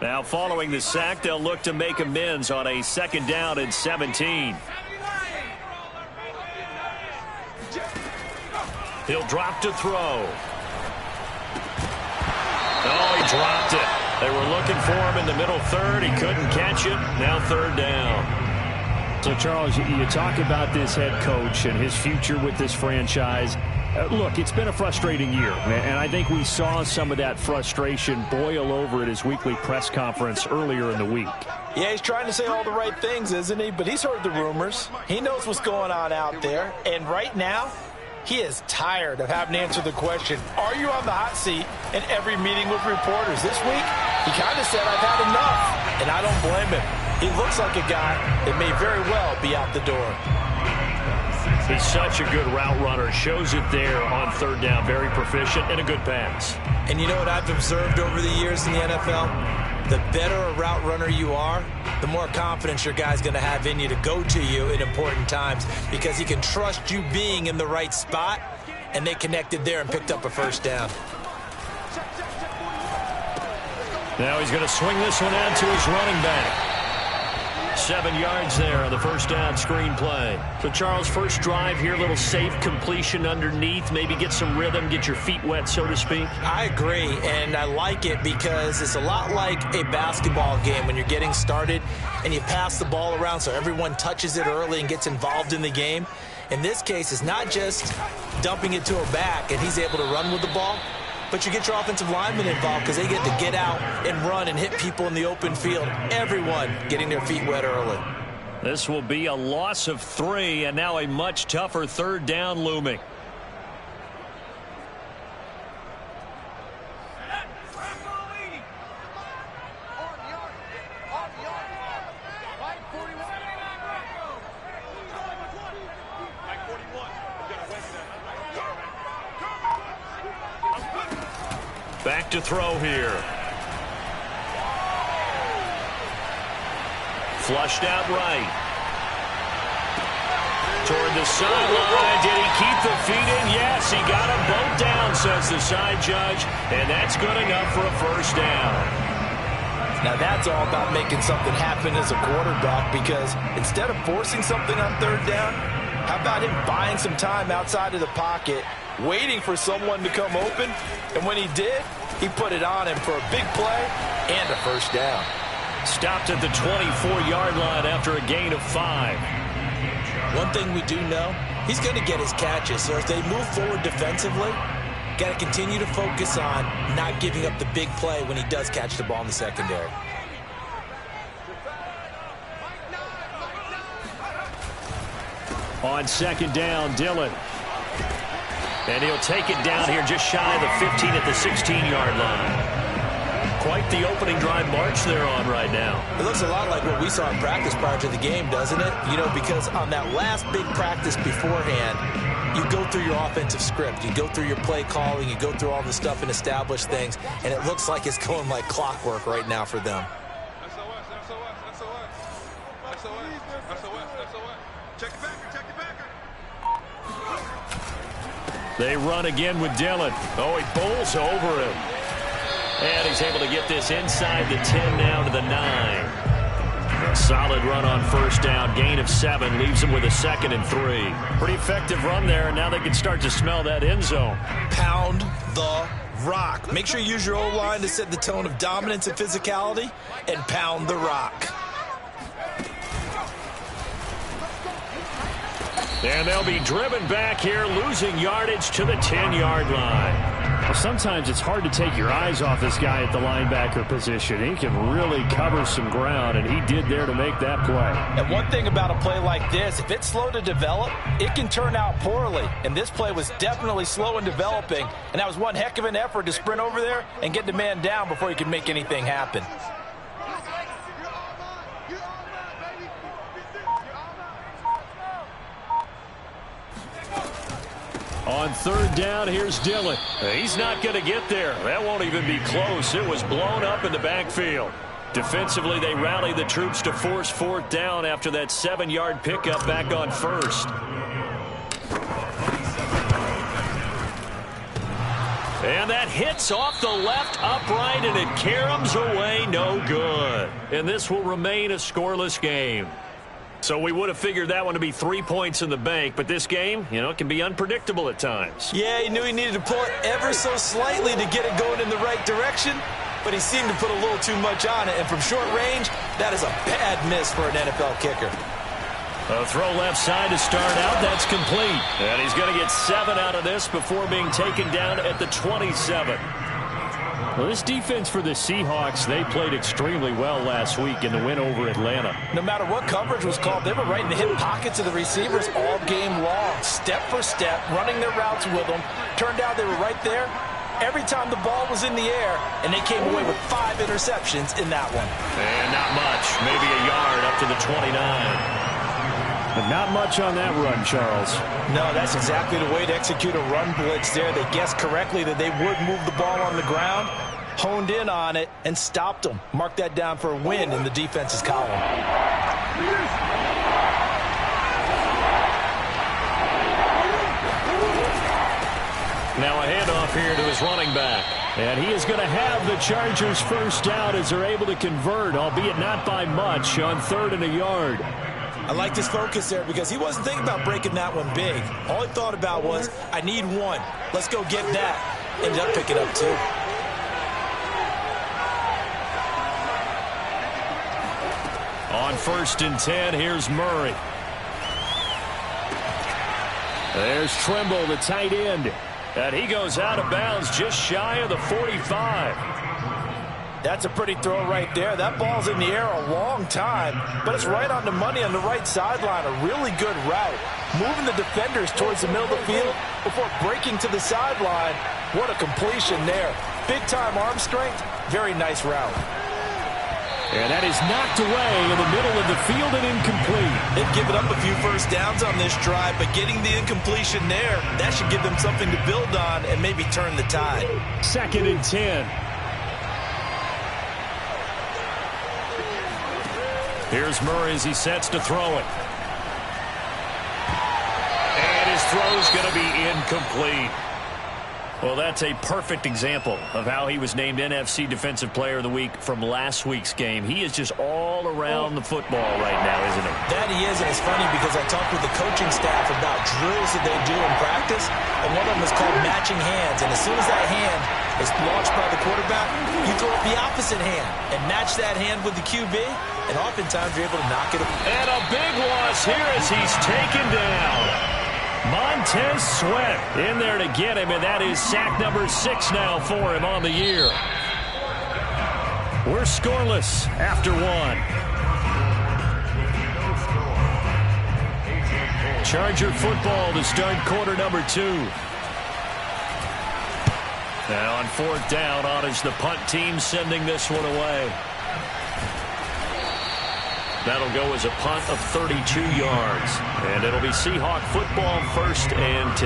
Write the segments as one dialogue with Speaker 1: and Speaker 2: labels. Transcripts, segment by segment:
Speaker 1: Now following the sack, they'll look to make amends on a 2nd down and 17. He'll drop to throw. Oh, he dropped it. They were looking for him in the middle third. He couldn't catch it. Now 3rd down.
Speaker 2: So, Charles, you talk about this head coach and his future with this franchise. Look, it's been a frustrating year, and I think we saw some of that frustration boil over at his weekly press conference earlier in the week.
Speaker 3: Yeah, he's trying to say all the right things, isn't he? But he's heard the rumors. He knows what's going on out there. And right now, he is tired of having to answer the question, are you on the hot seat in every meeting with reporters? This week, he kind of said, I've had enough. And I don't blame him. He looks like a guy that may very well be out the door.
Speaker 1: He's such a good route runner. Shows it there on 3rd down. Very proficient and a good pass.
Speaker 3: And you know what I've observed over the years in the NFL? The better a route runner you are, the more confidence your guy's going to have in you to go to you in important times because he can trust you being in the right spot, and they connected there and picked up a 1st down.
Speaker 1: Now he's going to swing this one out to his running back. 7 yards there on the 1st down screen play. So, Charles, first drive here, little safe completion underneath. Maybe get some rhythm, get your feet wet, so to speak.
Speaker 3: I agree, and I like it because it's a lot like a basketball game when you're getting started and you pass the ball around so everyone touches it early and gets involved in the game. In this case, it's not just dumping it to a back and he's able to run with the ball, but you get your offensive linemen involved because they get to get out and run and hit people in the open field. Everyone getting their feet wet early.
Speaker 1: This will be a loss of 3, and now a much tougher 3rd down looming. Back to throw here. Flushed out right. Toward the sideline. Did he keep the feet in? Yes, he got them both down, says the side judge. And that's good enough for a 1st down.
Speaker 3: Now that's all about making something happen as a quarterback, because instead of forcing something on 3rd down, how about him buying some time outside of the pocket, waiting for someone to come open, and when he did, he put it on him for a big play and a 1st down.
Speaker 1: Stopped at the 24-yard line after a gain of 5.
Speaker 3: One thing we do know, he's going to get his catches, so if they move forward defensively, got to continue to focus on not giving up the big play when he does catch the ball in the secondary.
Speaker 1: On 2nd down, Dillon. And he'll take it down here just shy of the 15 at the 16-yard line. Quite the opening drive march they're on right now.
Speaker 3: It looks a lot like what we saw in practice prior to the game, doesn't it? You know, because on that last big practice beforehand, you go through your offensive script. You go through your play calling. You go through all the stuff and establish things. And it looks like it's going like clockwork right now for them.
Speaker 1: They run again with Dillon. Oh, he bowls over him. And he's able to get this inside the 10 now to the 9. Solid run on 1st down. Gain of 7 leaves him with a 2nd and 3. Pretty effective run there, and now they can start to smell that end zone.
Speaker 3: Pound the rock. Make sure you use your O-line to set the tone of dominance and physicality, and pound the rock.
Speaker 1: And they'll be driven back here, losing yardage to the 10-yard line.
Speaker 2: Well, sometimes it's hard to take your eyes off this guy at the linebacker position. He can really cover some ground, and he did there to make that play.
Speaker 3: And one thing about a play like this, if it's slow to develop, it can turn out poorly. And this play was definitely slow in developing, and that was one heck of an effort to sprint over there and get the man down before he could make anything happen.
Speaker 1: On 3rd down, here's Dillon. He's not going to get there. That won't even be close. It was blown up in the backfield. Defensively, they rally the troops to force 4th down after that 7-yard pickup back on 1st. And that hits off the left upright, and it caroms away, no good. And this will remain a scoreless game. So we would have figured that one to be 3 points in the bank, but this game, it can be unpredictable at times.
Speaker 3: Yeah, he knew he needed to pull it ever so slightly to get it going in the right direction, but he seemed to put a little too much on it, and from short range, that is a bad miss for an NFL kicker.
Speaker 1: A throw left side to start out. That's complete. And he's going to get 7 out of this before being taken down at the 27.
Speaker 2: Well, this defense for the Seahawks, they played extremely well last week in the win over Atlanta.
Speaker 3: No matter what coverage was called, they were right in the hip pockets of the receivers all game long, step for step, running their routes with them. Turned out they were right there every time the ball was in the air, and they came away with 5 interceptions in that one.
Speaker 1: And not much, maybe a yard up to the 29.
Speaker 2: But not much on that run, Charles.
Speaker 3: No, that's exactly the way to execute a run blitz there. They guessed correctly that they would move the ball on the ground, honed in on it, and stopped them. Mark that down for a win in the defense's column.
Speaker 1: Now a handoff here to his running back.
Speaker 2: And he is going to have the Chargers first down as they're able to convert, albeit not by much, on 3rd and a yard.
Speaker 3: I liked his focus there because he wasn't thinking about breaking that one big. All he thought about was, I need 1. Let's go get that. Ended up picking up 2.
Speaker 1: On 1st and 10, here's Murray.
Speaker 2: There's Trimble, the tight end.
Speaker 1: And he goes out of bounds just shy of the 45.
Speaker 3: That's a pretty throw right there. That ball's in the air a long time, but it's right on the money on the right sideline. A really good route. Moving the defenders towards the middle of the field before breaking to the sideline. What a completion there. Big-time arm strength. Very nice route.
Speaker 2: And that is knocked away in the middle of the field and incomplete.
Speaker 3: They've given up a few first downs on this drive, but getting the incompletion there, that should give them something to build on and maybe turn the tide.
Speaker 2: 2nd and 10.
Speaker 1: Here's Murray as he sets to throw it. And his throw's going to be incomplete. Well, that's a perfect example of how he was named NFC Defensive Player of the Week from last week's game. He is just all around the football right now, isn't he?
Speaker 3: That he is, and it's funny because I talked with the coaching staff about drills that they do in practice, and one of them is called matching hands. And as soon as that hand is launched by the quarterback, you throw up the opposite hand and match that hand with the QB, and oftentimes you're able to knock it.
Speaker 1: And a big loss here as he's taken down. Montez Sweat in there to get him, and that is sack number 6 now for him on the year. We're scoreless after 1. Charger football to start quarter number 2. Now on 4th down, on is the punt team sending this one away. That'll go as a punt of 32 yards. And it'll be Seahawk football, 1st and 10.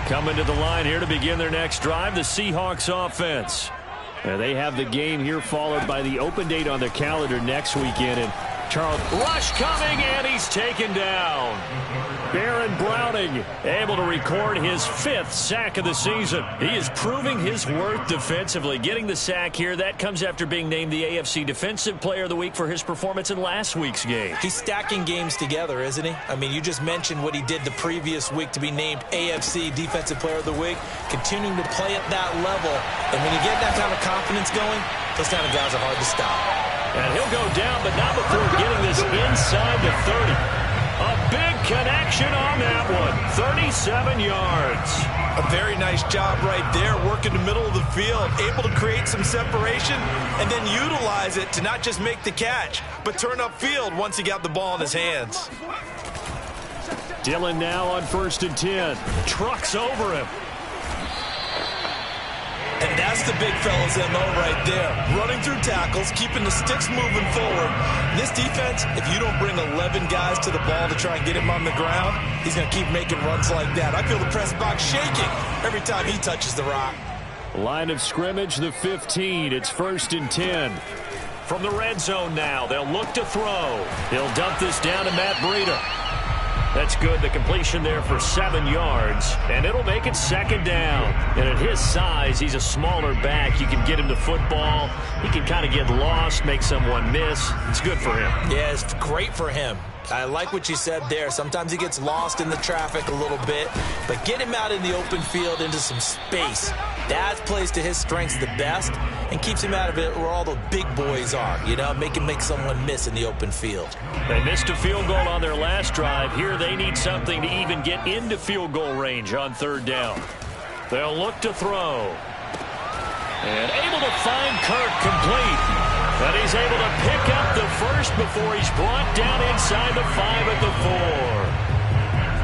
Speaker 1: Coming to the line here to begin their next drive, the Seahawks offense.
Speaker 2: They have the game here followed by the open date on their calendar next weekend. And Charles,
Speaker 1: rush coming, and he's taken down. Baron Browning able to record his 5th sack of the season. He is proving his worth defensively. Getting the sack here, that comes after being named the AFC Defensive Player of the Week for his performance in last week's game.
Speaker 3: He's stacking games together, isn't he? I mean, you just mentioned what he did the previous week to be named AFC Defensive Player of the Week. Continuing to play at that level. And when you get that kind of confidence going, those kind of guys are hard to stop.
Speaker 1: And he'll go down, but not before getting this inside the 30. A big connection on that one. 37 yards.
Speaker 3: A very nice job right there, working the middle of the field, able to create some separation and then utilize it to not just make the catch, but turn upfield once he got the ball in his hands.
Speaker 2: Dillon now on 1st and 10.
Speaker 1: Trucks over him.
Speaker 3: And that's the big fella's MO right there. Running through tackles, keeping the sticks moving forward. This defense, if you don't bring 11 guys to the ball to try and get him on the ground, he's going to keep making runs like that. I feel the press box shaking every time he touches the rock.
Speaker 2: Line of scrimmage, the 15. It's 1st and 10.
Speaker 1: from the red zone now. They'll look to throw. He'll dump this down to Matt Breida. That's good. The completion there for 7 yards, and it'll make it second down. And at his size, he's a smaller back. You can get him to football. He can kind of get lost, make someone miss. It's good for him.
Speaker 3: Yeah, it's great for him. I like what you said there. Sometimes he gets lost in the traffic a little bit, but get him out in the open field into some space. That plays to his strengths the best and keeps him out of it where all the big boys are. You know, make someone miss in the open field.
Speaker 1: They missed a field goal on their last drive. Here they need something to even get into field goal range on third down. They'll look to throw. And able to find Kirk complete. But he's able to pick up the first before he's brought down inside the 5 at the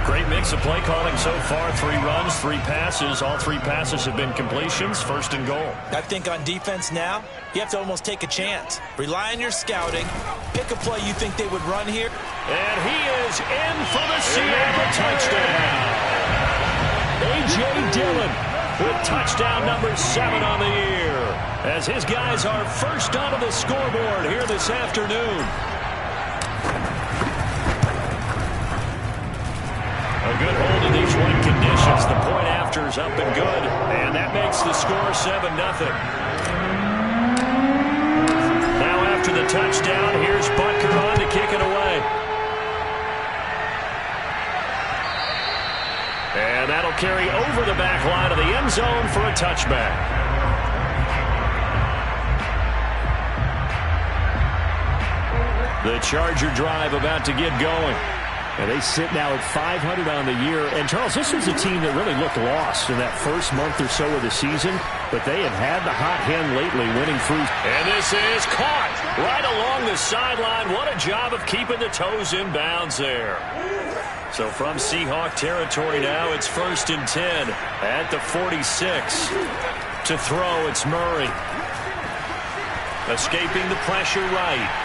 Speaker 1: 4. Great mix of play calling so far. 3 runs, 3 passes. All 3 passes have been completions. First and goal.
Speaker 3: I think on defense now, you have to almost take a chance. Rely on your scouting. Pick a play you think they would run here.
Speaker 1: And he is in for the Seattle touchdown. A.J. Dillon with touchdown number 7 on the year, as his guys are first onto the scoreboard here this afternoon. A good hold in these wet conditions. The point after is up and good, and that makes the score 7-0. Now after the touchdown, here's Butker on to kick it away. And that'll carry over the back line of the end zone for a touchback. The Charger drive about to get going.
Speaker 2: And they sit now at 500 on the year. And, Charles, this was a team that really looked lost in that first month or so of the season. But they have had the hot hand lately, winning through.
Speaker 1: And this is caught right along the sideline. What a job of keeping the toes in bounds there. So from Seahawk territory now, it's 1st and 10 at the 46. To throw, it's Murray. Escaping the pressure right.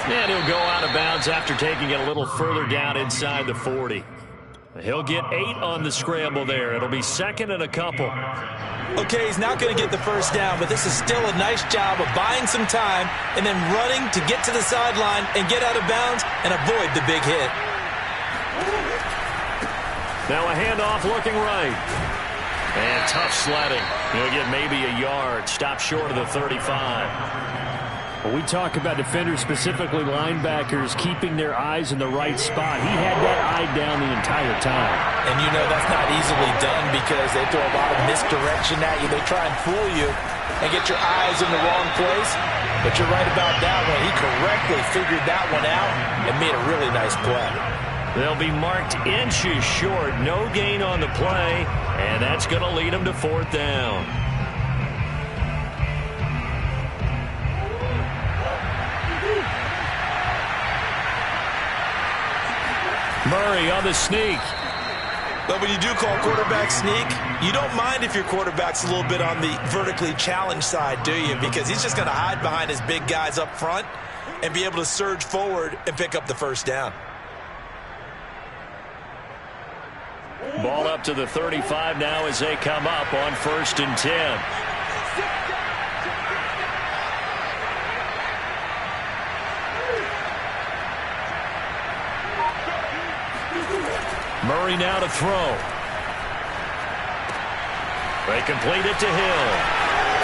Speaker 1: And he'll go out of bounds after taking it a little further down inside the 40. He'll get 8 on the scramble there. It'll be 2nd and a couple.
Speaker 3: Okay, he's not going to get the first down, but this is still a nice job of buying some time and then running to get to the sideline and get out of bounds and avoid the big hit.
Speaker 1: Now a handoff looking right. And tough sledding. He'll get maybe a yard. Stop short of the 35.
Speaker 2: When we talk about defenders, specifically linebackers, keeping their eyes in the right spot, he had that eye down the entire time.
Speaker 3: And you know that's not easily done because they throw a lot of misdirection at you. They try and fool you and get your eyes in the wrong place. But you're right about that one. He correctly figured that one out and made a really nice play.
Speaker 1: They'll be marked inches short. No gain on the play, and that's going to lead them to 4th down. Murray on the sneak.
Speaker 3: But when you do call quarterback sneak, you don't mind if your quarterback's a little bit on the vertically challenged side, do you? Because he's just going to hide behind his big guys up front and be able to surge forward and pick up the first down.
Speaker 1: Ball up to the 35 now as they come up on 1st and 10. Murray now to throw. They complete it to Hill.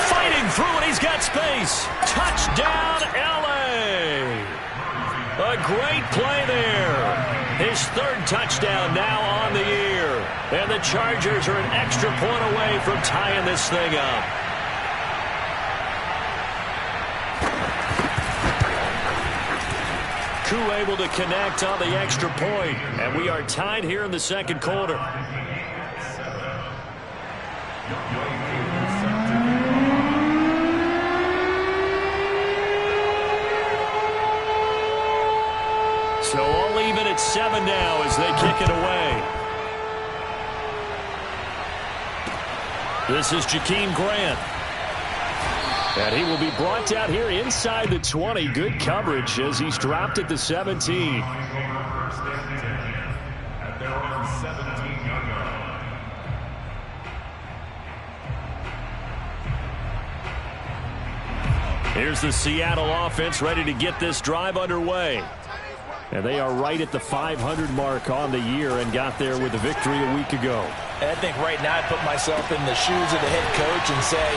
Speaker 1: Fighting through and he's got space. Touchdown, L.A. A great play there. His 3rd touchdown now on the year. And the Chargers are an extra point away from tying this thing up. Koo able to connect on the extra point, and we are tied here in the 2nd quarter. So all even at 7 now as they kick it away. This is Jakeem Grant. And he will be brought down here inside the 20. Good coverage as he's dropped at the 17. Here's the Seattle offense ready to get this drive underway.
Speaker 2: And they are right at the 500 mark on the year and got there with a victory a week ago.
Speaker 3: And I think right now I put myself in the shoes of the head coach and say,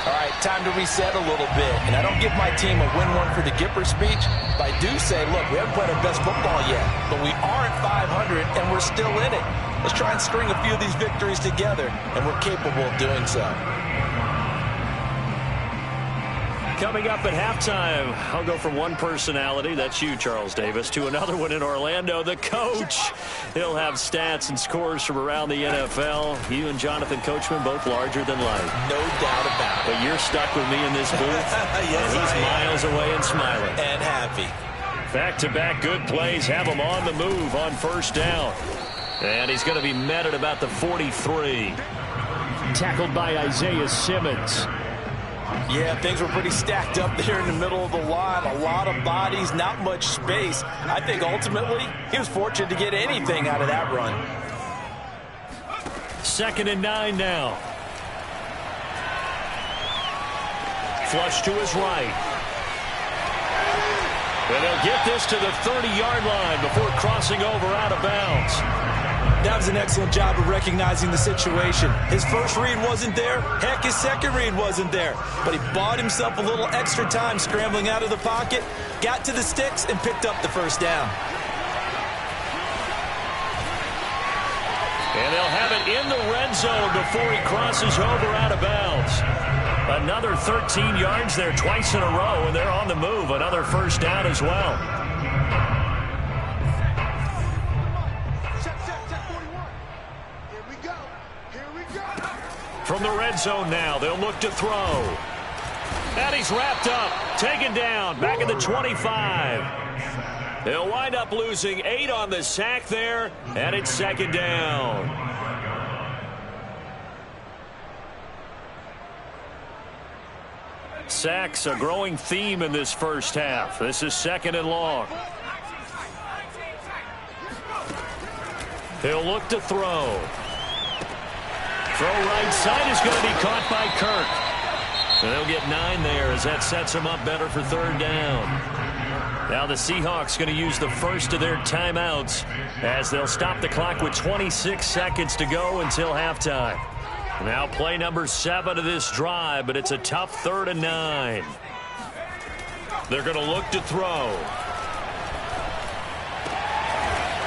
Speaker 3: all right, time to reset a little bit. And I don't give my team a win one for the Gipper speech, but I do say, look, we haven't played our best football yet, but we are at 500 and we're still in it. Let's try and string a few of these victories together, and we're capable of doing so.
Speaker 1: Coming up at halftime, I'll go from one personality, that's you, Charles Davis, to another one in Orlando, the coach. He'll have stats and scores from around the NFL. You and Jonathan Coachman, both larger than life.
Speaker 3: No doubt about it.
Speaker 1: But you're stuck with me in this booth.
Speaker 3: Yes,
Speaker 1: and he's miles away and smiling.
Speaker 3: And happy.
Speaker 1: Back-to-back good plays have him on the move on first down. And he's going to be met at about the 43.
Speaker 2: Tackled by Isaiah Simmons.
Speaker 3: Yeah, things were pretty stacked up there in the middle of the line. A lot of bodies, not much space. I think ultimately he was fortunate to get anything out of that run.
Speaker 1: 2nd and 9 now. Flush to his right. And they'll get this to the 30-yard line before crossing over out of bounds.
Speaker 3: That was an excellent job of recognizing the situation. His first read wasn't there. Heck, his second read wasn't there. But he bought himself a little extra time scrambling out of the pocket, got to the sticks, and picked up the first down.
Speaker 1: And they'll have it in the red zone before he crosses over out of bounds. Another 13 yards there twice in a row, and they're on the move. Another first down as well. From the red zone now, they'll look to throw. And he's wrapped up, taken down, back at the 25. They'll wind up losing 8 on the sack there, and it's 2nd down. Sacks a growing theme in this first half. This is 2nd and long. He'll look to throw. Throw right side is going to be caught by Kirk. And they'll get 9 there as that sets them up better for 3rd down. Now the Seahawks going to use the first of their timeouts as they'll stop the clock with 26 seconds to go until halftime. Now play number 7 of this drive, but it's a tough 3rd and 9. They're going to look to throw.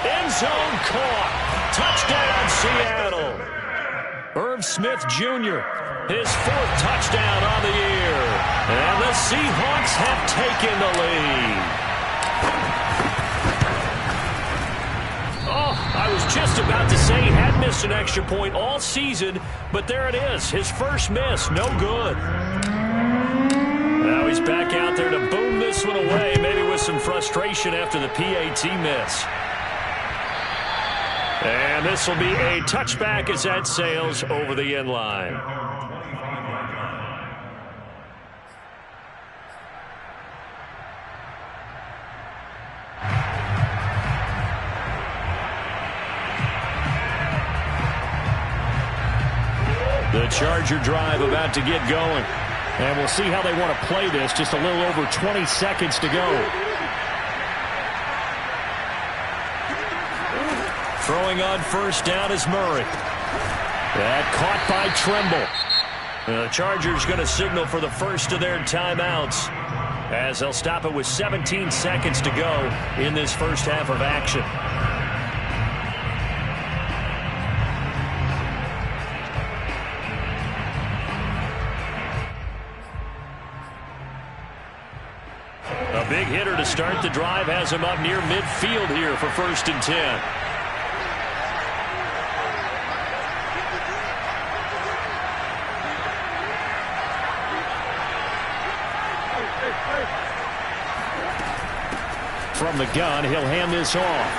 Speaker 1: End zone caught. Touchdown Seattle. Irv Smith Jr., his 4th touchdown on the year. And the Seahawks have taken the lead. Oh, I was just about to say he had missed an extra point all season, but there it is. His first miss, no good. Now he's back out there to boom this one away, maybe with some frustration after the PAT miss. And this will be a touchback as that sails over the end line. The Charger drive about to get going.
Speaker 2: And we'll see how they want to play this. Just a little over 20 seconds to go.
Speaker 1: Throwing on first down is Murray. That caught by Tremble. The Chargers going to signal for the first of their timeouts as they'll stop it with 17 seconds to go in this first half of action. A big hitter to start the drive has him up near midfield here for 1st and 10.
Speaker 2: From the gun, he'll hand this off.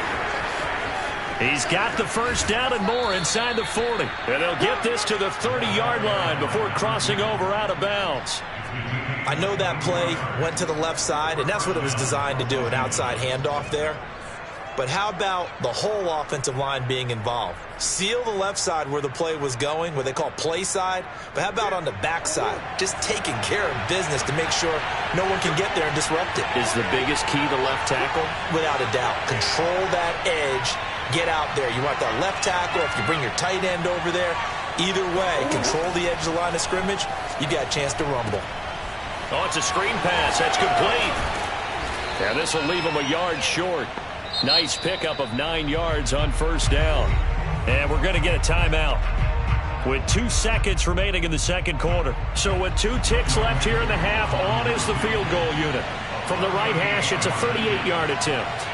Speaker 1: He's got the first down and more inside the 40. And they'll get this to the 30-yard line before crossing over out of bounds.
Speaker 3: I know that play went to the left side, and that's what it was designed to do, an outside handoff there. but how about the whole offensive line being involved? Seal the left side where the play was going, what they call play side, but how about on the back side? Just taking care of business to make sure no one can get there and disrupt it.
Speaker 1: Is the biggest key the left tackle?
Speaker 3: Without a doubt. Control that edge. Get out there. You want that left tackle. If you bring your tight end over there, either way, control the edge of the line of scrimmage, you got a chance to rumble.
Speaker 1: Oh, it's a screen pass. That's complete. Yeah, this will leave him a yard short. Nice pickup of 9 yards on first down. And we're going to get a timeout with 2 seconds remaining in the second quarter. So with 2 ticks left here in the half, on is the field goal unit. From the right hash, it's a 38-yard attempt.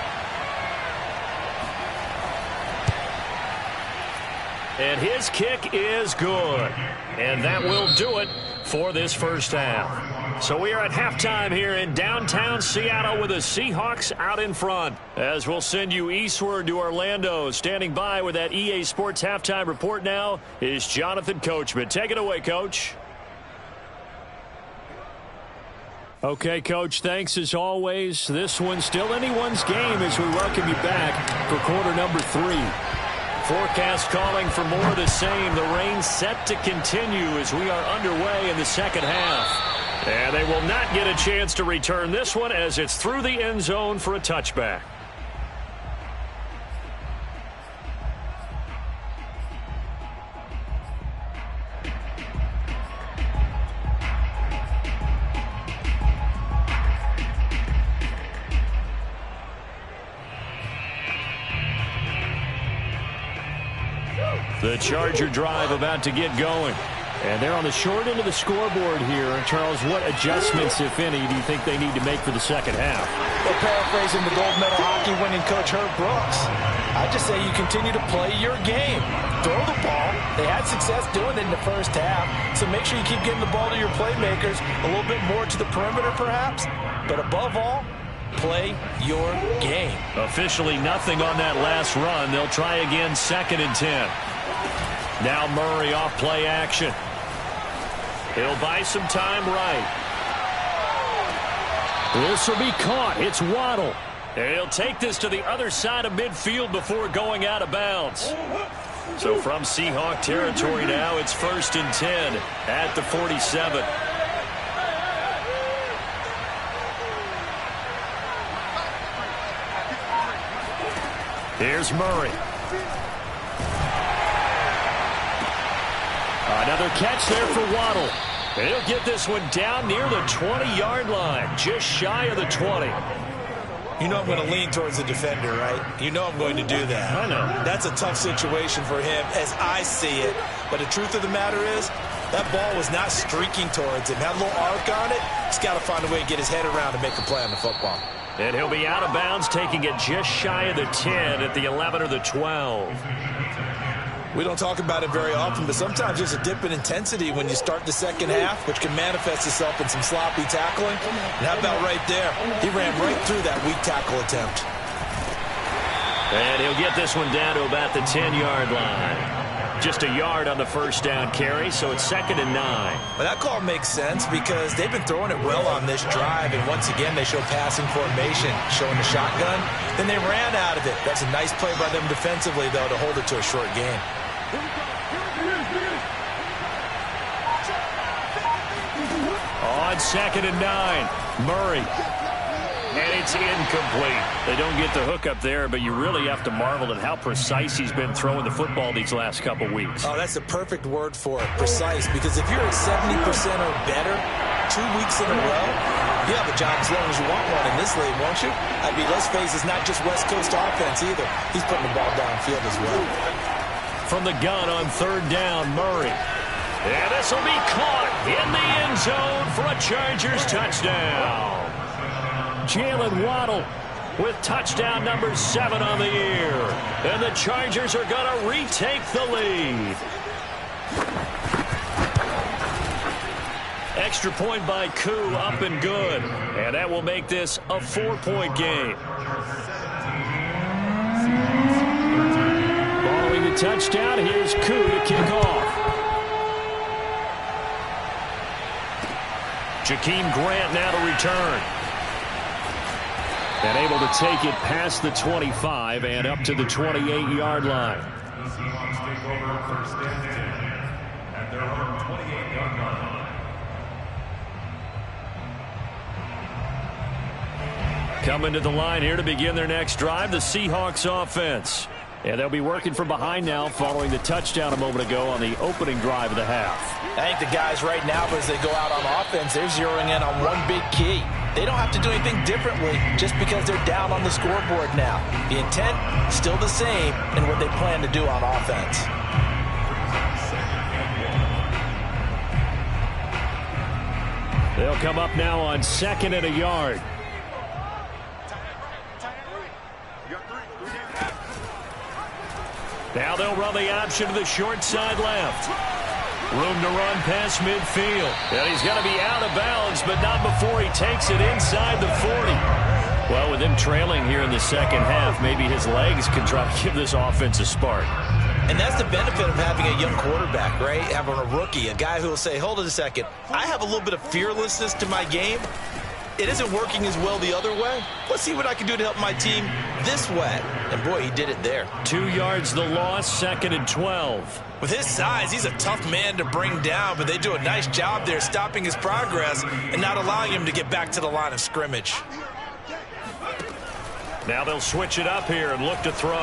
Speaker 1: And his kick is good. And that will do it for this first half. So we are at halftime here in downtown Seattle with the Seahawks out in front. As we'll send you eastward to Orlando. Standing by with that EA Sports halftime report now is Jonathan Coachman. Take it away, Coach.
Speaker 2: Okay, Coach, thanks as always. This one's still anyone's game as we welcome you back for quarter number 3.
Speaker 1: Forecast calling for more of the same. The rain set to continue as we are underway in the second half. And they will not get a chance to return this one as it's through the end zone for a touchback. The Charger drive about to get going.
Speaker 2: And they're on the short end of the scoreboard here. And Charles, what adjustments, if any, do you think they need to make for the second half?
Speaker 3: Well, paraphrasing the gold medal hockey winning coach Herb Brooks, I just say you continue to play your game. Throw the ball. They had success doing it in the first half, so make sure you keep getting the ball to your playmakers, a little bit more to the perimeter perhaps, but above all, play your game.
Speaker 1: Officially nothing on that last run. They'll try again, 2nd and 10. Now Murray off play action. He'll buy some time right.
Speaker 2: This will be caught. It's Waddle.
Speaker 1: And he'll take this to the other side of midfield before going out of bounds. So from Seahawk territory now, it's 1st and 10 at the 47. Here's Murray.
Speaker 2: Another catch there for Waddle.
Speaker 1: And he'll get this one down near the 20-yard line, just shy of the 20.
Speaker 3: You know I'm going to lean towards the defender, right? You know I'm going to do that.
Speaker 1: I know.
Speaker 3: That's a tough situation for him as I see it. But the truth of the matter is, that ball was not streaking towards him. Had a little arc on it. He's got to find a way to get his head around and make a play on the football.
Speaker 1: And he'll be out of bounds, taking it just shy of the 10 at the 11 or the 12.
Speaker 3: We don't talk about it very often, but sometimes there's a dip in intensity when you start the second half, which can manifest itself in some sloppy tackling. And how about right there? He ran right through that weak tackle attempt.
Speaker 1: And he'll get this one down to about the 10-yard line. Just a yard on the first down carry, so it's 2nd and 9.
Speaker 3: Well, that call makes sense because they've been throwing it well on this drive, and once again they show passing formation, showing the shotgun. Then they ran out of it. That's a nice play by them defensively, though, to hold it to a short gain.
Speaker 1: On 2nd and 9, Murray. And it's incomplete. They don't get the hook up there, but you really have to marvel at how precise he's been throwing the football these last couple weeks.
Speaker 3: Oh, that's the perfect word for it, precise, because if you're at 70% or better 2 weeks in a row, you have a job as long as you want one in this league, won't you? I mean, let's face it, it's not just West Coast offense either. He's putting the ball downfield as well.
Speaker 1: From the gun on 3rd down, Murray. And this will be caught in the end zone for a Chargers touchdown.
Speaker 2: Jalen Waddle
Speaker 1: with touchdown number 7 on the year. And the Chargers are going to retake the lead. Extra point by Koo, up and good. And that will make this a 4-point game.
Speaker 2: Following the touchdown, here's Koo to kick off.
Speaker 1: Jakeem Grant now to return.
Speaker 2: And able to take it past the 25 and up to the 28-yard line.
Speaker 4: The Seahawks take over first and 10 at their own 28-yard line.
Speaker 1: Coming to the line here to begin their next drive, the Seahawks offense.
Speaker 2: And they'll be working from behind now following the touchdown a moment ago on the opening drive of the half.
Speaker 3: I think the guys right now, as they go out on offense, they're zeroing in on one big key. They don't have to do anything differently just because they're down on the scoreboard now. The intent, still the same in what they plan to do on offense.
Speaker 2: They'll come up now on 2nd and a yard.
Speaker 1: Now they'll run the option to the short side left. Room to run past midfield. And he's going to be out of bounds, but not before he takes it inside the 40. Well, with him trailing here in the second half, maybe his legs can try to give this offense a spark.
Speaker 3: And that's the benefit of having a young quarterback, right? Having a rookie, a guy who will say, hold it a second, I have a little bit of fearlessness to my game. It isn't working as well the other way. Let's see what I can do to help my team this way. And, boy, he did it there.
Speaker 1: 2 yards the loss, 2nd and 12.
Speaker 3: With his size, he's a tough man to bring down, but they do a nice job there stopping his progress and not allowing him to get back to the line of scrimmage.
Speaker 1: Now they'll switch it up here and look to throw.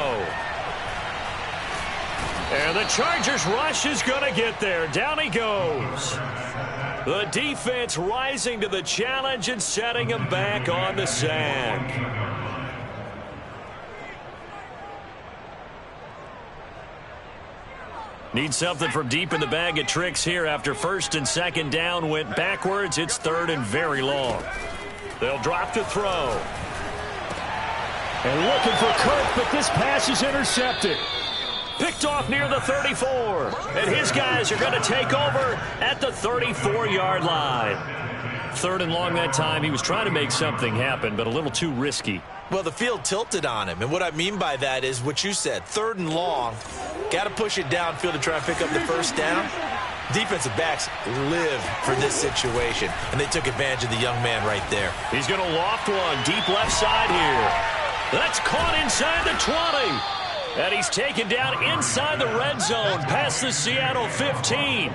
Speaker 1: And the Chargers rush is going to get there. Down he goes. The defense rising to the challenge and setting him back on the sack. Need something from deep in the bag of tricks here after 1st and 2nd down went backwards. It's 3rd and very long. They'll drop to throw.
Speaker 2: And looking for Kirk, but this pass is intercepted.
Speaker 1: Picked off near the 34. And his guys are going to take over at the 34-yard line. 3rd and long that time. He was trying to make something happen, but a little too risky.
Speaker 3: Well, the field tilted on him. And what I mean by that is what you said. 3rd and long. Got to push it downfield to try and pick up the first down. Defensive backs live for this situation. And they took advantage of the young man right there.
Speaker 1: He's going to loft one deep left side here. That's caught inside the 20. And he's taken down inside the red zone past the Seattle 15.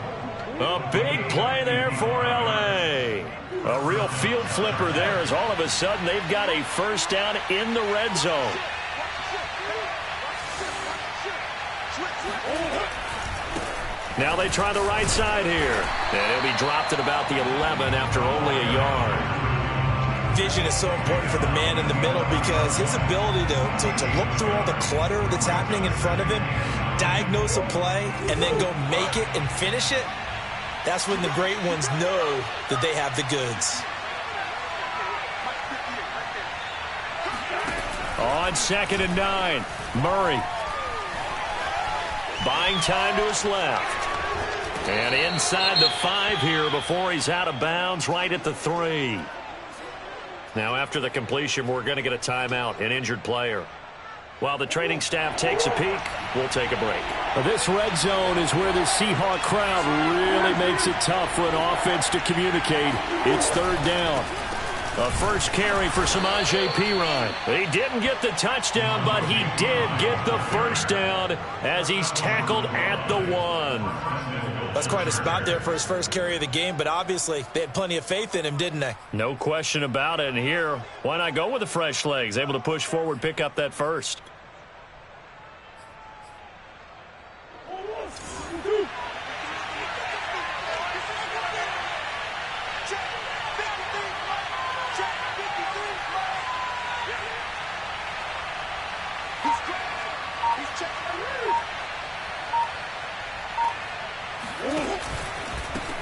Speaker 1: A big play there for L.A. A real field flipper there as all of a sudden they've got a first down in the red zone. Now they try the right side here. And he'll be dropped at about the 11 after only a yard.
Speaker 3: Vision is so important for the man in the middle because his ability to look through all the clutter that's happening in front of him, diagnose a play, and then go make it and finish it, that's when the great ones know that they have the goods.
Speaker 1: On 2nd and 9, Murray. Buying time to his left. And inside the 5 here before he's out of bounds right at the 3. Now after the completion, we're going to get a timeout, an injured player. While the training staff takes a peek, we'll take a break.
Speaker 2: This red zone is where the Seahawk crowd really makes it tough for an offense to communicate. It's 3rd down.
Speaker 1: A first carry for Samaje Perine. He didn't get the touchdown, but he did get the first down as he's tackled at the 1.
Speaker 3: That's quite a spot there for his first carry of the game, but obviously they had plenty of faith in him, didn't they?
Speaker 1: No question about it. And here, why not go with the fresh legs? Able to push forward, pick up that first.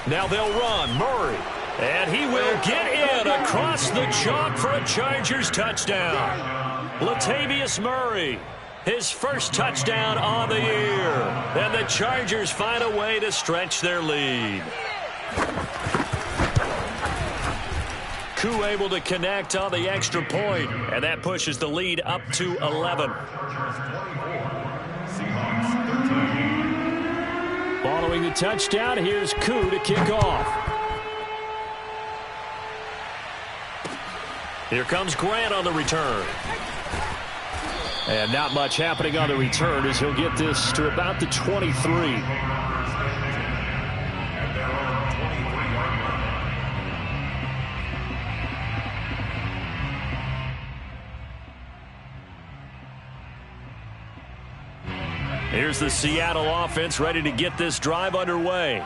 Speaker 1: Now they'll run. Murray. And he will get in across the chalk for a Chargers touchdown. Latavius Murray, his first touchdown on the year. And the Chargers find a way to stretch their lead. Koo able to connect on the extra point, and that pushes the lead up to 11.
Speaker 2: Following the touchdown, here's Koo to kick off.
Speaker 1: Here comes Grant on the return.
Speaker 2: And not much happening on the return as he'll get this to about the 23.
Speaker 1: Here's the Seattle offense ready to get this drive underway.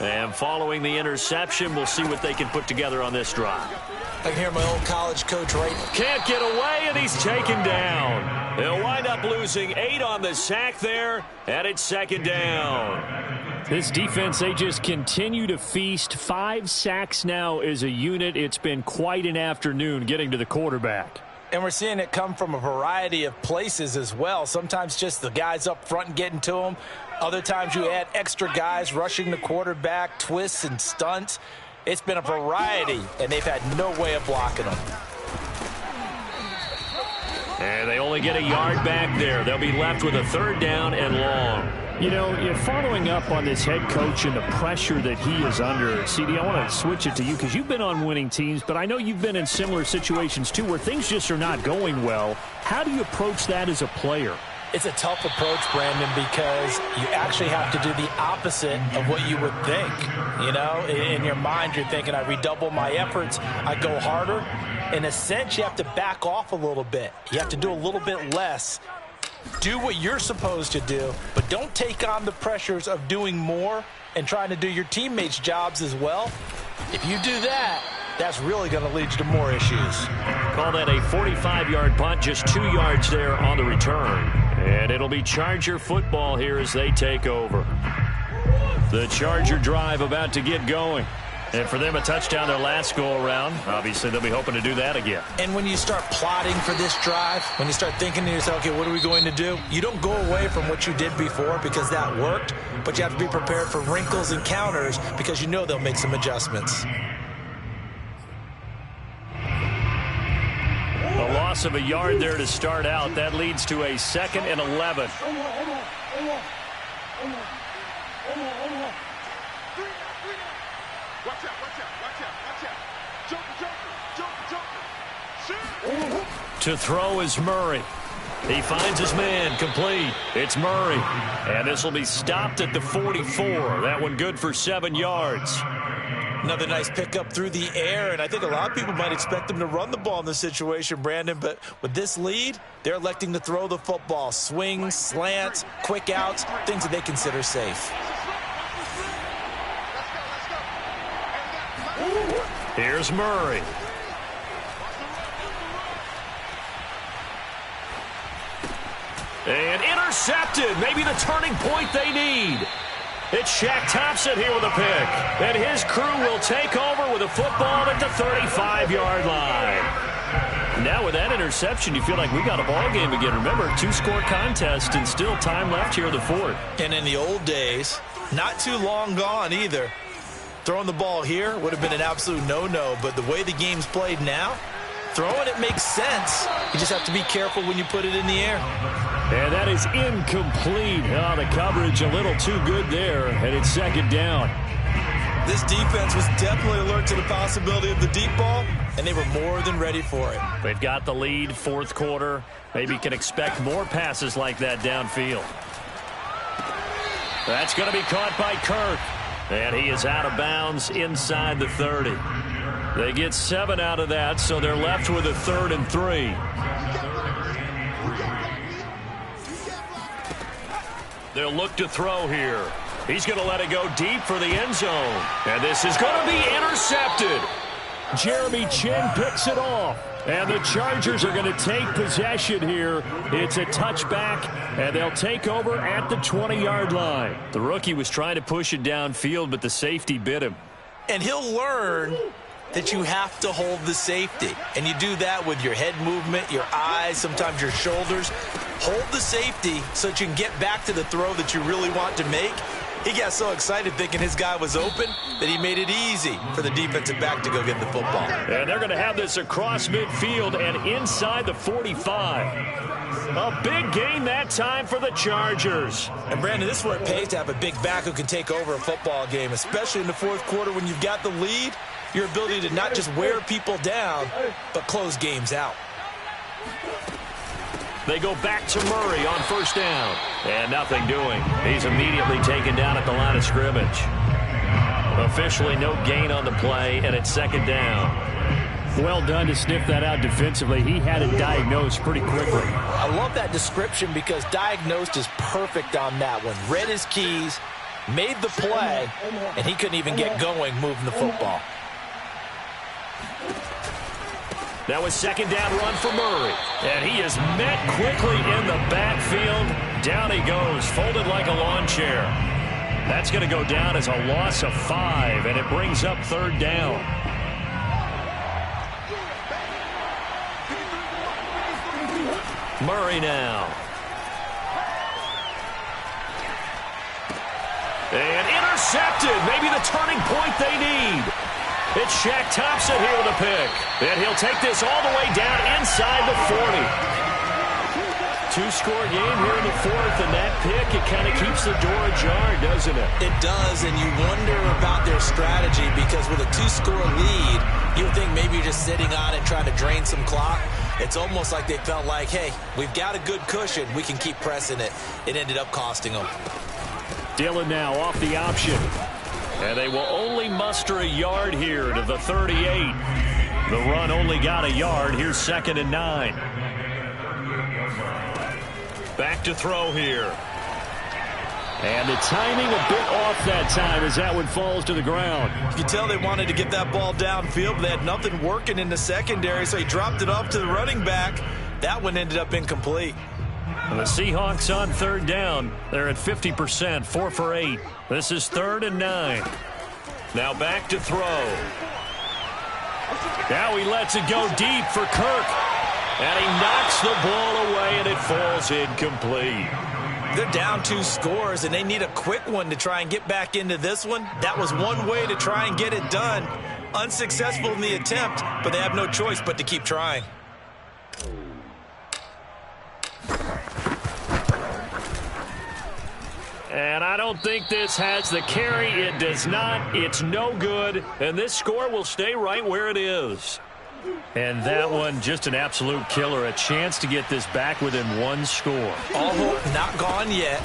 Speaker 1: And following the interception, we'll see what they can put together on this drive.
Speaker 3: I can hear my old college coach right now.
Speaker 1: Can't get away, and he's taken down. They'll wind up losing 8 on the sack there, and it's 2nd down.
Speaker 2: This defense, they just continue to feast. 5 sacks now as a unit. It's been quite an afternoon getting to the quarterback.
Speaker 3: And we're seeing it come from a variety of places as well. Sometimes just the guys up front and getting to them. Other times you add extra guys rushing the quarterback, twists and stunts. It's been a variety, and they've had no way of blocking them.
Speaker 1: And they only get a yard back there. They'll be left with a 3rd down and long.
Speaker 2: You know, following up on this head coach and the pressure that he is under, CD, I want to switch it to you because you've been on winning teams, but I know you've been in similar situations too where things just are not going well. How do you approach that as a player?
Speaker 3: It's a tough approach, Brandon, because you actually have to do the opposite of what you would think. You know, in your mind, you're thinking, I redouble my efforts, I go harder. In a sense, you have to back off a little bit. You have to do a little bit less. Do what you're supposed to do, but don't take on the pressures of doing more and trying to do your teammates' jobs as well. If you do that, that's really going to lead you to more issues.
Speaker 1: Call that a 45-yard punt, just 2 yards there on the return. And it'll be Charger football here as they take over. The Charger drive about to get going. And for them, a touchdown their last go-around. Obviously, they'll be hoping to do that again.
Speaker 3: And when you start plotting for this drive, when you start thinking to yourself, okay, what are we going to do? You don't go away from what you did before because that worked, but you have to be prepared for wrinkles and counters because you know they'll make some adjustments.
Speaker 1: A loss of a yard there to start out. That leads to a 2nd and 11. To throw is Murray. He finds his man, complete. It's Murray. And this will be stopped at the 44. That one good for 7 yards.
Speaker 3: Another nice pickup through the air, and I think a lot of people might expect them to run the ball in this situation, Brandon, but with this lead, they're electing to throw the football. Swings, slants, quick outs, things that they consider safe.
Speaker 1: Here's Murray. And intercepted. Maybe the turning point they need. It's Shaq Thompson here with a pick. And his crew will take over with a football at the 35-yard line. Now with that interception, you feel like we got a ball game again. Remember, 2-score contest and still time left here in the 4th.
Speaker 3: And in the old days, not too long gone either, throwing the ball here would have been an absolute no-no. But the way the game's played now, throwing it makes sense. You just have to be careful when you put it in the air.
Speaker 2: And that is incomplete. Oh, the coverage a little too good there, and it's 2nd down.
Speaker 3: This defense was definitely alert to the possibility of the deep ball, and they were more than ready for it.
Speaker 1: They've got the lead, 4th quarter. Maybe can expect more passes like that downfield. That's going to be caught by Kirk. And he is out of bounds inside the 30. They get 7 out of that, so they're left with a 3rd and 3. They'll look to throw here. He's going to let it go deep for the end zone. And this is going to be intercepted.
Speaker 2: Jeremy Chin picks it off. And the Chargers are going to take possession here. It's a touchback, and they'll take over at the 20-yard line.
Speaker 1: The rookie was trying to push it downfield, but the safety bit him.
Speaker 3: And he'll learn that you have to hold the safety. And you do that with your head movement, your eyes, sometimes your shoulders. Hold the safety so that you can get back to the throw that you really want to make. He got so excited thinking his guy was open that he made it easy for the defensive back to go get the football.
Speaker 1: And they're going to have this across midfield and inside the 45. A big gain that time for the Chargers.
Speaker 3: And, Brandon, this is where it pays to have a big back who can take over a football game, especially in the 4th quarter when you've got the lead. your ability to not just wear people down, but close games out.
Speaker 1: They go back to Murray on first down. And nothing doing. He's immediately taken down at the line of scrimmage. Officially no gain on the play, and it's second down.
Speaker 2: Well done to sniff that out defensively. He had it diagnosed pretty quickly.
Speaker 3: I love that description because diagnosed is perfect on that one. Read his keys, made the play, and he couldn't even get going moving the football.
Speaker 1: Now a second down run for Murray. And he is met quickly in the backfield. Down he goes, folded like a lawn chair. That's going to go down as a loss of 5, and it brings up third down. Murray now. And intercepted. Maybe the turning point they need. It's Shaq Thompson here with a pick. And he'll take this all the way down inside the 40. Two-score game here in the fourth, and that pick, it kind of keeps the door ajar, doesn't it?
Speaker 3: It does, and you wonder about their strategy because with a two-score lead, you would think maybe you're just sitting on it trying to drain some clock. It's almost like they felt like, hey, we've got a good cushion. We can keep pressing it. It ended up costing them.
Speaker 2: Dillon now off the option.
Speaker 1: And they will only muster a yard here to the 38. The run only got a yard. Here's 2nd and 9. Back to throw here.
Speaker 2: And the timing a bit off that time as that one falls to the ground.
Speaker 3: You can tell they wanted to get that ball downfield, but they had nothing working in the secondary, so he dropped it off to the running back. That one ended up incomplete.
Speaker 1: And the Seahawks on third down. They're at 50%, 4 for 8. This is 3rd and 9. Now back to throw. Now he lets it go deep for Kirk. And he knocks the ball away, and it falls incomplete.
Speaker 3: They're down 2 scores, and they need a quick one to try and get back into this one. That was one way to try and get it done. Unsuccessful in the attempt, but they have no choice but to keep trying.
Speaker 1: And I don't think this has the carry. It does not. It's no good. And this score will stay right where it is.
Speaker 2: And that one, just an absolute killer. A chance to get this back within 1 score.
Speaker 3: All hope not gone yet,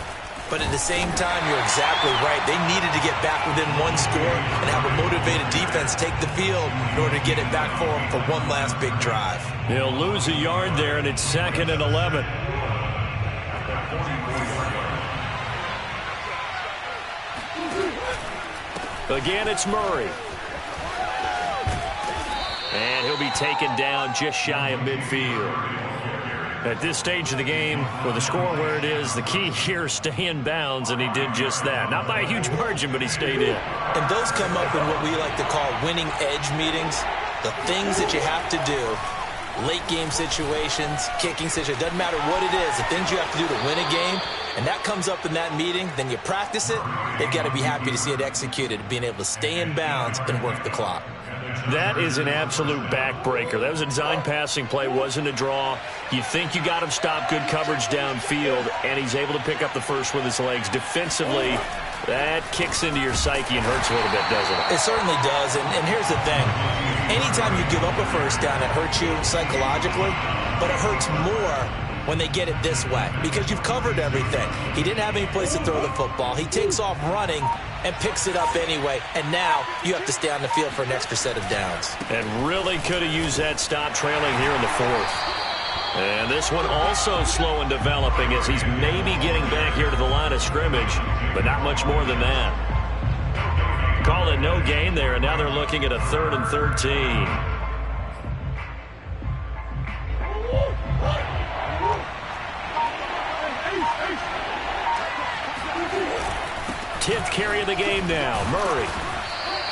Speaker 3: but at the same time, you're exactly right. They needed to get back within 1 score and have a motivated defense take the field in order to get it back for them for one last big drive.
Speaker 1: He'll lose a yard there, and it's 2nd and 11. Again, it's Murray. And he'll be taken down just shy of midfield. At this stage of the game, with the score where it is, the key here is stay in bounds, and he did just that. Not by a huge margin, but he stayed in.
Speaker 3: And those come up in what we like to call winning edge meetings. The things that you have to do, late game situations, kicking situations, doesn't matter what it is, the things you have to do to win a game, and that comes up in that meeting, then you practice it, they've got to be happy to see it executed, being able to stay in bounds and work the clock.
Speaker 1: That is an absolute backbreaker. That was a design passing play, wasn't a draw. You think you got him stopped, good coverage downfield, and he's able to pick up the first with his legs. Defensively, that kicks into your psyche and hurts a little bit, doesn't it?
Speaker 3: It certainly does, and here's the thing. Anytime you give up a first down, it hurts you psychologically, but it hurts more when they get it this way because you've covered everything. He didn't have any place to throw the football. He takes off running and picks it up anyway, and now you have to stay on the field for an extra set of downs.
Speaker 1: And really could have used that stop trailing here in the fourth. And this one also slow in developing as he's maybe getting back here to the line of scrimmage, but not much more than that. Call it no gain there, and now they're looking at a 3rd and 13. 10th carry of the game now, Murray.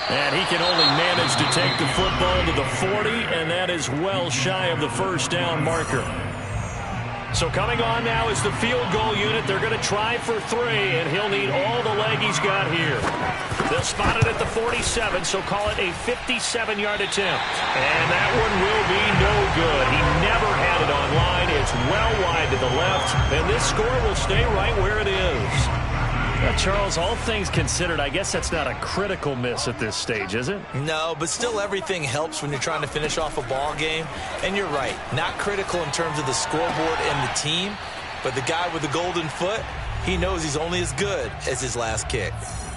Speaker 1: And he can only manage to take the football to the 40, and that is well shy of the first down marker. So coming on now is the field goal unit. They're going to try for 3, and he'll need all the leg he's got here. They'll spot it at the 47, so call it a 57-yard attempt. And that one will be no good. He never had it on line. It's well wide to the left, and this score will stay right where it is.
Speaker 2: Charles, all things considered, I guess that's not a critical miss at this stage, is it?
Speaker 3: No, but still everything helps when you're trying to finish off a ball game. And you're right, not critical in terms of the scoreboard and the team, but the guy with the golden foot, he knows he's only as good as his last kick.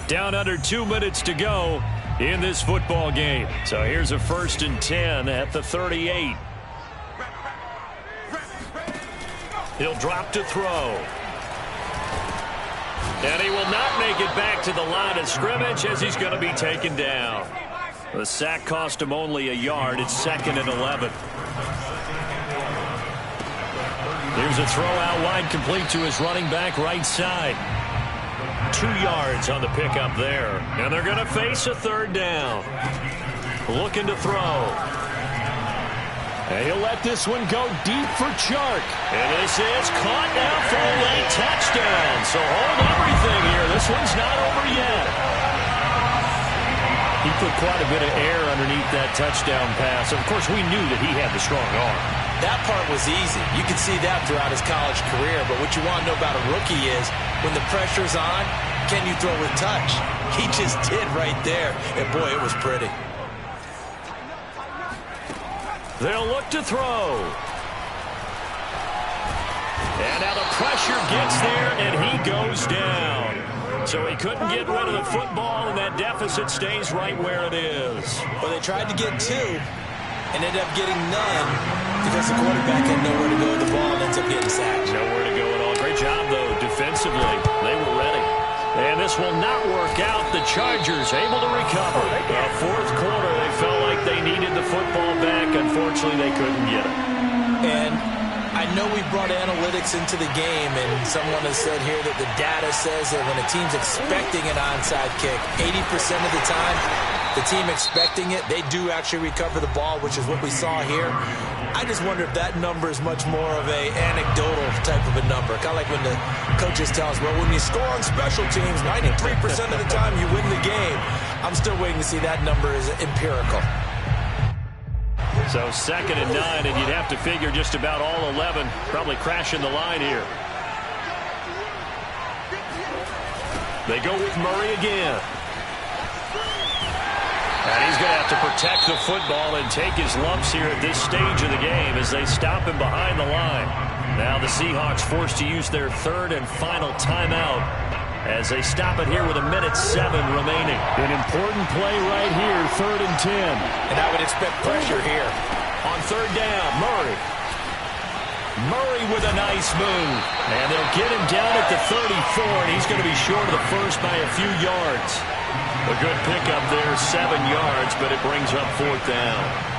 Speaker 2: Down under 2 minutes to go in this football game. So here's a 1st and 10 at the 38. He'll drop to throw. And he will not make it back to the line of scrimmage as he's going to be taken down. The sack cost him only a yard. It's 2nd and 11. Here's a throw out wide, complete to his running back right side. 2 yards on the pickup there. And they're going to face a 3rd down. Looking to throw. And he'll let this one go deep for Chark. And this is caught now for a late touchdown. So hold everything here. This one's not over yet. He put quite a bit of air underneath that touchdown pass. Of course, we knew that he had the strong arm.
Speaker 3: That part was easy. You can see that throughout his college career. But what you want to know about a rookie is when the pressure's on, can you throw with touch? He just did right there. And, boy, it was pretty.
Speaker 2: They'll look to throw. And now the pressure gets there, and he goes down. So he couldn't get rid of the football, and that deficit stays right where it is.
Speaker 3: Well, they tried to get 2 and ended up getting none because the quarterback had nowhere to go with the ball and ends up getting sacked.
Speaker 2: Nowhere to go at all. Great job, though, defensively. They were ready. And this will not work out. The Chargers able to recover. The 4th quarter, they felt like they needed the football back. Unfortunately, they couldn't get it.
Speaker 3: And I know we brought analytics into the game, and someone has said here that the data says that when a team's expecting an onside kick, 80% of the time, the team expecting it, they do actually recover the ball, which is what we saw here. I just wonder if that number is much more of a anecdotal type of a number. Kind of like when the coaches tell us, well, when you score on special teams, 93% of the time you win the game. I'm still waiting to see that number is empirical.
Speaker 2: So 2nd and 9, and you'd have to figure just about all 11 probably crashing the line here. They go with Murray again. And he's going to have to protect the football and take his lumps here at this stage of the game as they stop him behind the line. Now the Seahawks forced to use their 3rd and final timeout as they stop it here with 1:07 remaining. An important play right here, 3rd and 10.
Speaker 3: And I would expect pressure here.
Speaker 2: On 3rd down, Murray. Murray with a nice move. And they'll get him down at the 34, and he's going to be short of the first by a few yards. A good pickup there, 7 yards, but it brings up 4th down.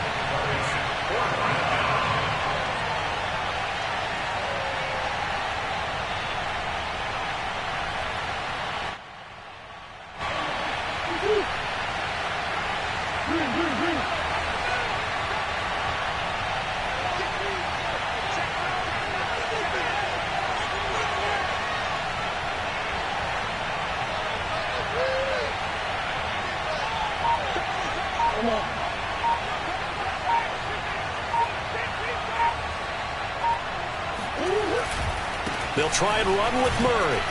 Speaker 2: They'll try and run with Murray.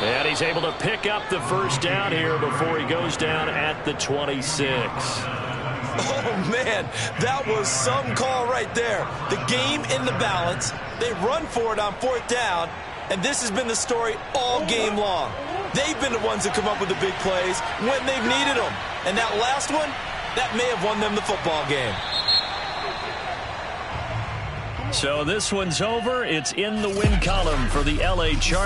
Speaker 2: And he's able to pick up the 1st down here before he goes down at the 26.
Speaker 3: Oh, man, that was some call right there. The game in the balance. They run for it on 4th down, and this has been the story all game long. They've been the ones that come up with the big plays when they've needed them. And that last one, that may have won them the football game.
Speaker 2: So this one's over. It's in the win column for the LA Chargers.